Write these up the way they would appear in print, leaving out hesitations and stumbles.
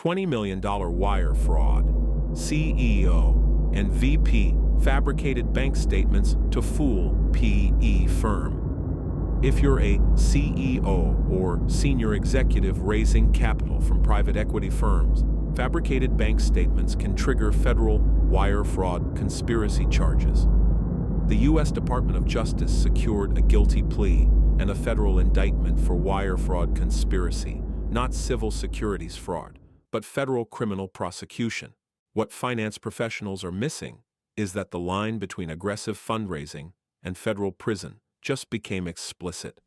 $20 million wire fraud. CEO and VP fabricated bank statements to fool PE firm. If you're a CEO or senior executive raising capital from private equity firms, fabricated bank statements can trigger federal wire fraud conspiracy charges. The U.S. Department of Justice secured a guilty plea and a federal indictment for wire fraud conspiracy, not civil securities fraud, but federal criminal prosecution. What finance professionals are missing is that the line between aggressive fundraising and federal prison just became explicit.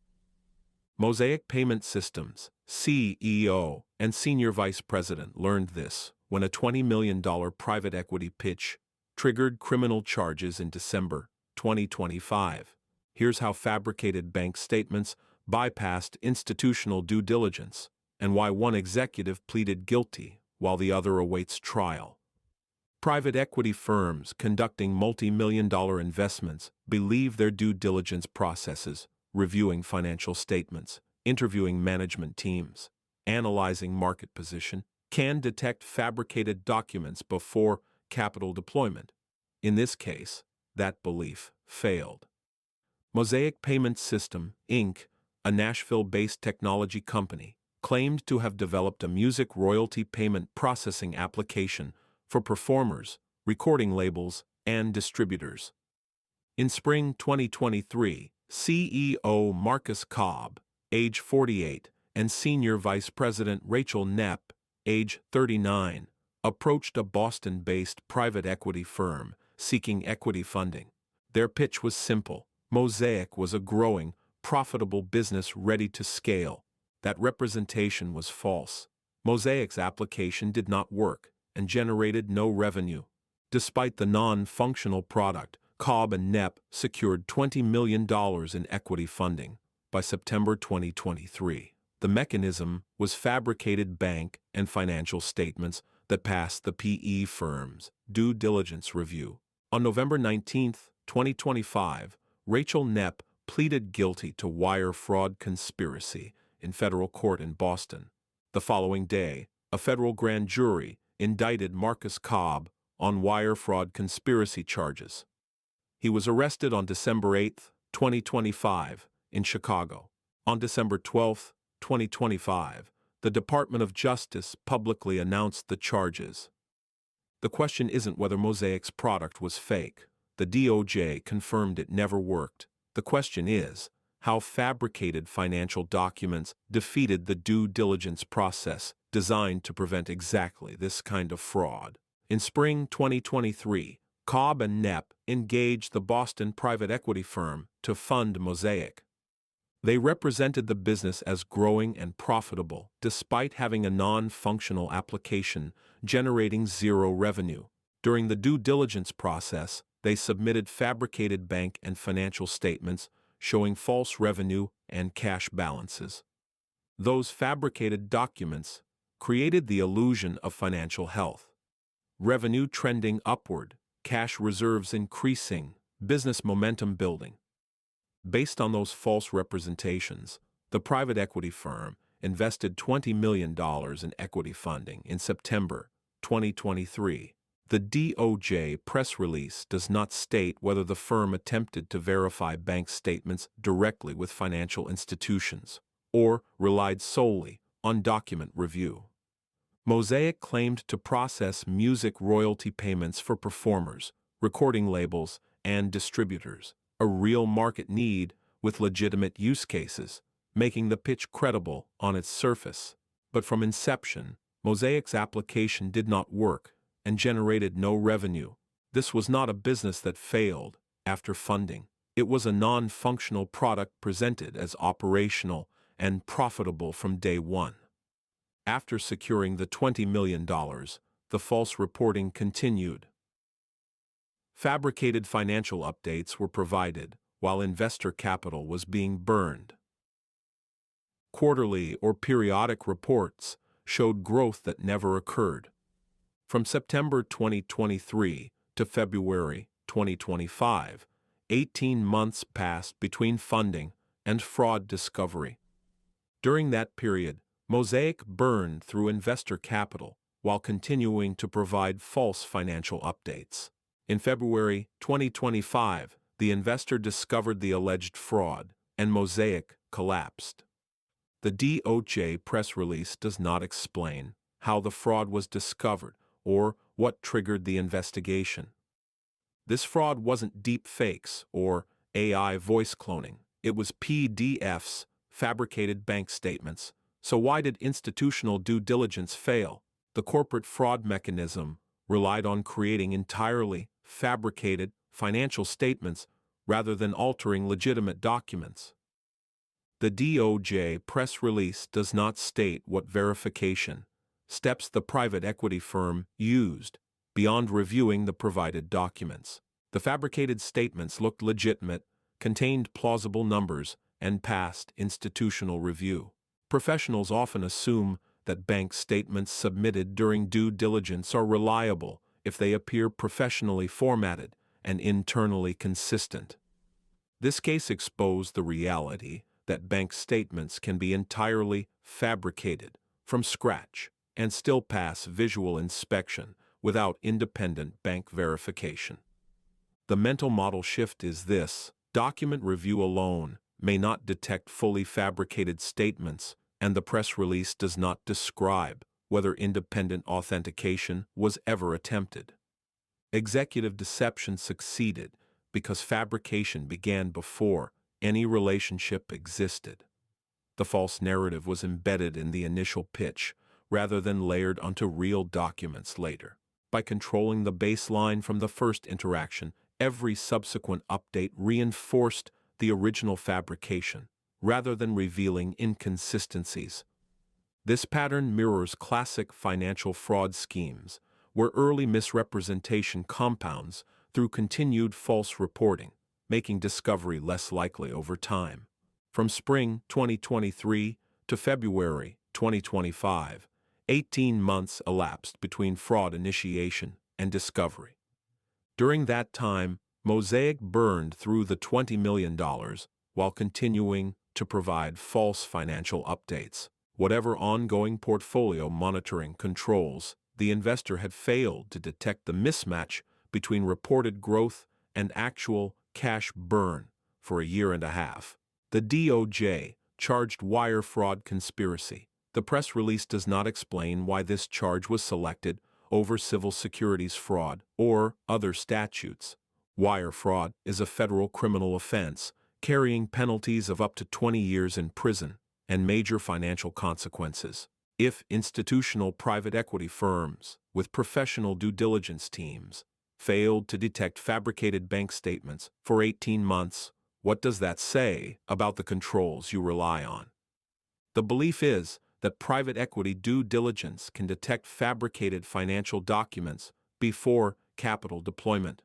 Mozaic Payment System's CEO and senior vice president learned this when a $20 million private equity pitch triggered criminal charges in December 2025. Here's how fabricated bank statements bypassed institutional due diligence and why one executive pleaded guilty while the other awaits trial. Private equity firms conducting multi-million-dollar investments believe their due diligence processes, reviewing financial statements, interviewing management teams, analyzing market position, can detect fabricated documents before capital deployment. In this case, that belief failed. Mozaic Payment System, Inc., a Nashville-based technology company, claimed to have developed a music royalty payment processing application for performers, recording labels, and distributors. In spring 2023, CEO Marcus Cobb, age 48, and Senior Vice President Rachel Knepp, age 39, approached a Boston-based private equity firm seeking equity funding. Their pitch was simple. Mozaic was a growing, profitable business ready to scale. That representation was false. Mosaic's application did not work and generated no revenue. Despite the non-functional product, Cobb and Knepp secured $20 million in equity funding by September 2023. The mechanism was fabricated bank and financial statements that passed the PE firm's due diligence review. On November 19, 2025, Rachel Knepp pleaded guilty to wire fraud conspiracy in federal court in Boston. The following day, a federal grand jury indicted Marcus Cobb on wire fraud conspiracy charges. He was arrested on December 8, 2025, in Chicago. On December 12, 2025, the Department of Justice publicly announced the charges. The question isn't whether Mosaic's product was fake. The DOJ confirmed it never worked. The question is how fabricated financial documents defeated the due diligence process designed to prevent exactly this kind of fraud. In spring 2023, Cobb and Knepp engaged the Boston private equity firm to fund Mozaic. They represented the business as growing and profitable despite having a non-functional application generating zero revenue. During the due diligence process, they submitted fabricated bank and financial statements showing false revenue and cash balances. Those fabricated documents created the illusion of financial health. Revenue trending upward, cash reserves increasing, business momentum building. Based on those false representations, the private equity firm invested $20 million in equity funding in September 2023. The DOJ press release does not state whether the firm attempted to verify bank statements directly with financial institutions or relied solely on document review. Mozaic claimed to process music royalty payments for performers, recording labels, and distributors, a real market need with legitimate use cases, making the pitch credible on its surface. But from inception, Mosaic's application did not work and generated no revenue. This was not a business that failed after funding. It was a non-functional product presented as operational and profitable from day one. After securing the $20 million, the false reporting continued. Fabricated financial updates were provided while investor capital was being burned. Quarterly or periodic reports showed growth that never occurred. From September 2023 to February 2025, 18 months passed between funding and fraud discovery. During that period, Mozaic burned through investor capital, while continuing to provide false financial updates. In February 2025, the investor discovered the alleged fraud, and Mosaic collapsed. The DOJ press release does not explain how the fraud was discovered or what triggered the investigation. This fraud wasn't deep fakes or AI voice cloning. It was PDFs, fabricated bank statements. So why did institutional due diligence fail? The corporate fraud mechanism relied on creating entirely fabricated financial statements rather than altering legitimate documents. The DOJ press release does not state what verification steps the private equity firm used beyond reviewing the provided documents. The fabricated statements looked legitimate, contained plausible numbers, and passed institutional review. Professionals often assume that bank statements submitted during due diligence are reliable if they appear professionally formatted and internally consistent. This case exposed the reality that bank statements can be entirely fabricated from scratch and still pass visual inspection without independent bank verification. The mental model shift is this: document review alone may not detect fully fabricated statements, and the press release does not describe whether independent authentication was ever attempted. Executive deception succeeded because fabrication began before any relationship existed. The false narrative was embedded in the initial pitch rather than layered onto real documents later. By controlling the baseline from the first interaction, every subsequent update reinforced the original fabrication rather than revealing inconsistencies. This pattern mirrors classic financial fraud schemes, where early misrepresentation compounds through continued false reporting, making discovery less likely over time. From spring 2023 to February 2025, 18 months elapsed between fraud initiation and discovery. During that time, Mosaic burned through the $20 million while continuing to provide false financial updates. Whatever ongoing portfolio monitoring controls, the investor had failed to detect the mismatch between reported growth and actual cash burn for a year and a half. The DOJ charged wire fraud conspiracy. The press release does not explain why this charge was selected over civil securities fraud or other statutes. Wire fraud is a federal criminal offense, carrying penalties of up to 20 years in prison and major financial consequences. If institutional private equity firms with professional due diligence teams failed to detect fabricated bank statements for 18 months, what does that say about the controls you rely on? The belief is that private equity due diligence can detect fabricated financial documents before capital deployment.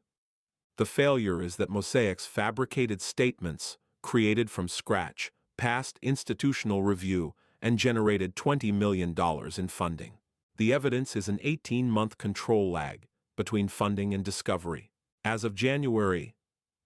The failure is that Mosaic's fabricated statements, created from scratch, passed institutional review and generated $20 million in funding. The evidence is an 18-month control lag between funding and discovery. As of January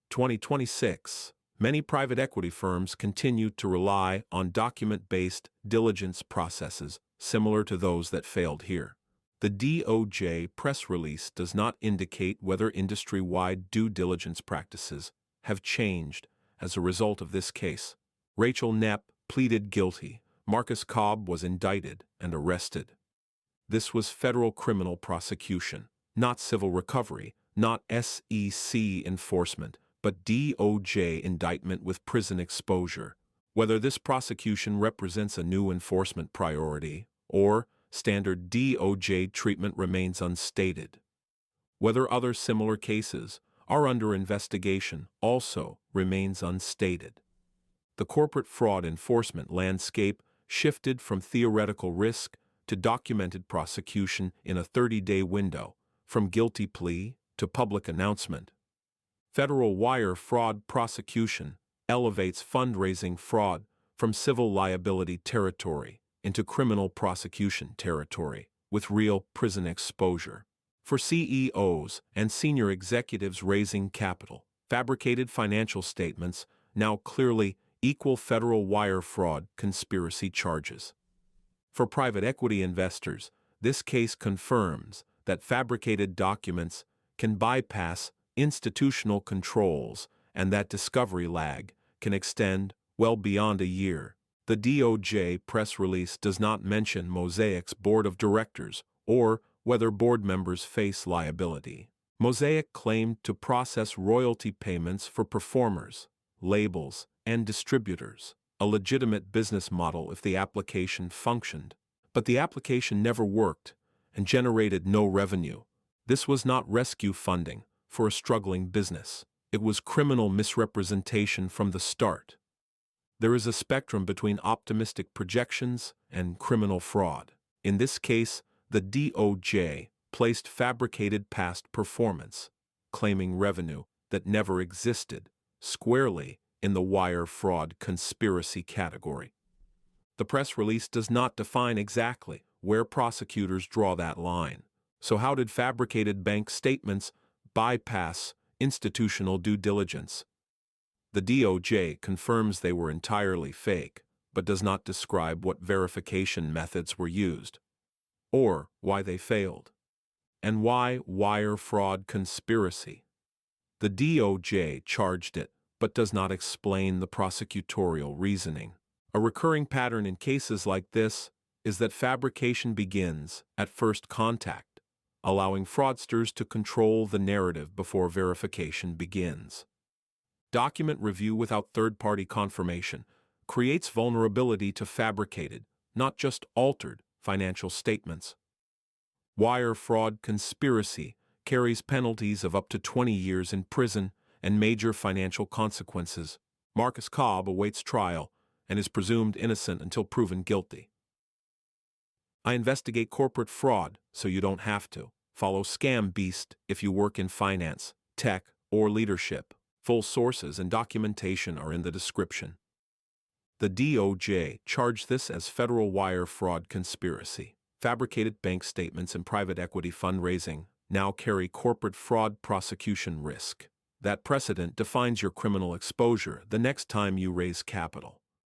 2026, many private equity firms continue to rely on document-based diligence processes similar to those that failed here. The DOJ press release does not indicate whether industry-wide due diligence practices have changed as a result of this case. Rachel Knepp pleaded guilty. Marcus Cobb was indicted and arrested. This was federal criminal prosecution, not civil recovery, not SEC enforcement, but DOJ indictment with prison exposure. Whether this prosecution represents a new enforcement priority or standard DOJ treatment remains unstated. Whether other similar cases are under investigation also remains unstated. The corporate fraud enforcement landscape shifted from theoretical risk to documented prosecution in a 30-day window, from guilty plea to public announcement. Federal wire fraud prosecution elevates fundraising fraud from civil liability territory into criminal prosecution territory, with real prison exposure. For CEOs and senior executives raising capital, fabricated financial statements now clearly equal federal wire fraud conspiracy charges. For private equity investors, This case confirms that fabricated documents can bypass institutional controls and that discovery lag can extend well beyond a year. The DOJ press release does not mention Mosaic's board of directors or whether board members face liability. Mosaic claimed to process royalty payments for performers, labels, and distributors, a legitimate business model if the application functioned. But the application never worked and generated no revenue. This was not rescue funding for a struggling business. It was criminal misrepresentation from the start. There is a spectrum between optimistic projections and criminal fraud. In this case, the DOJ placed fabricated past performance, claiming revenue that never existed, squarely in the wire fraud conspiracy category. The press release does not define exactly where prosecutors draw that line. So how did fabricated bank statements bypass institutional due diligence? The DOJ confirms they were entirely fake, but does not describe what verification methods were used, or why they failed. And why wire fraud conspiracy? The DOJ charged it, but does not explain the prosecutorial reasoning. A recurring pattern in cases like this is that fabrication begins at first contact, allowing fraudsters to control the narrative before verification begins. Document review without third-party confirmation creates vulnerability to fabricated, not just altered, financial statements. Wire fraud conspiracy carries penalties of up to 20 years in prison and major financial consequences. Marcus Cobb awaits trial and is presumed innocent until proven guilty. I investigate corporate fraud so you don't have to. Follow Scam Beast if you work in finance, tech, or leadership. Full sources and documentation are in the description. The DOJ charged this as federal wire fraud conspiracy. Fabricated bank statements and private equity fundraising now carry corporate fraud prosecution risk. That precedent defines your criminal exposure the next time you raise capital.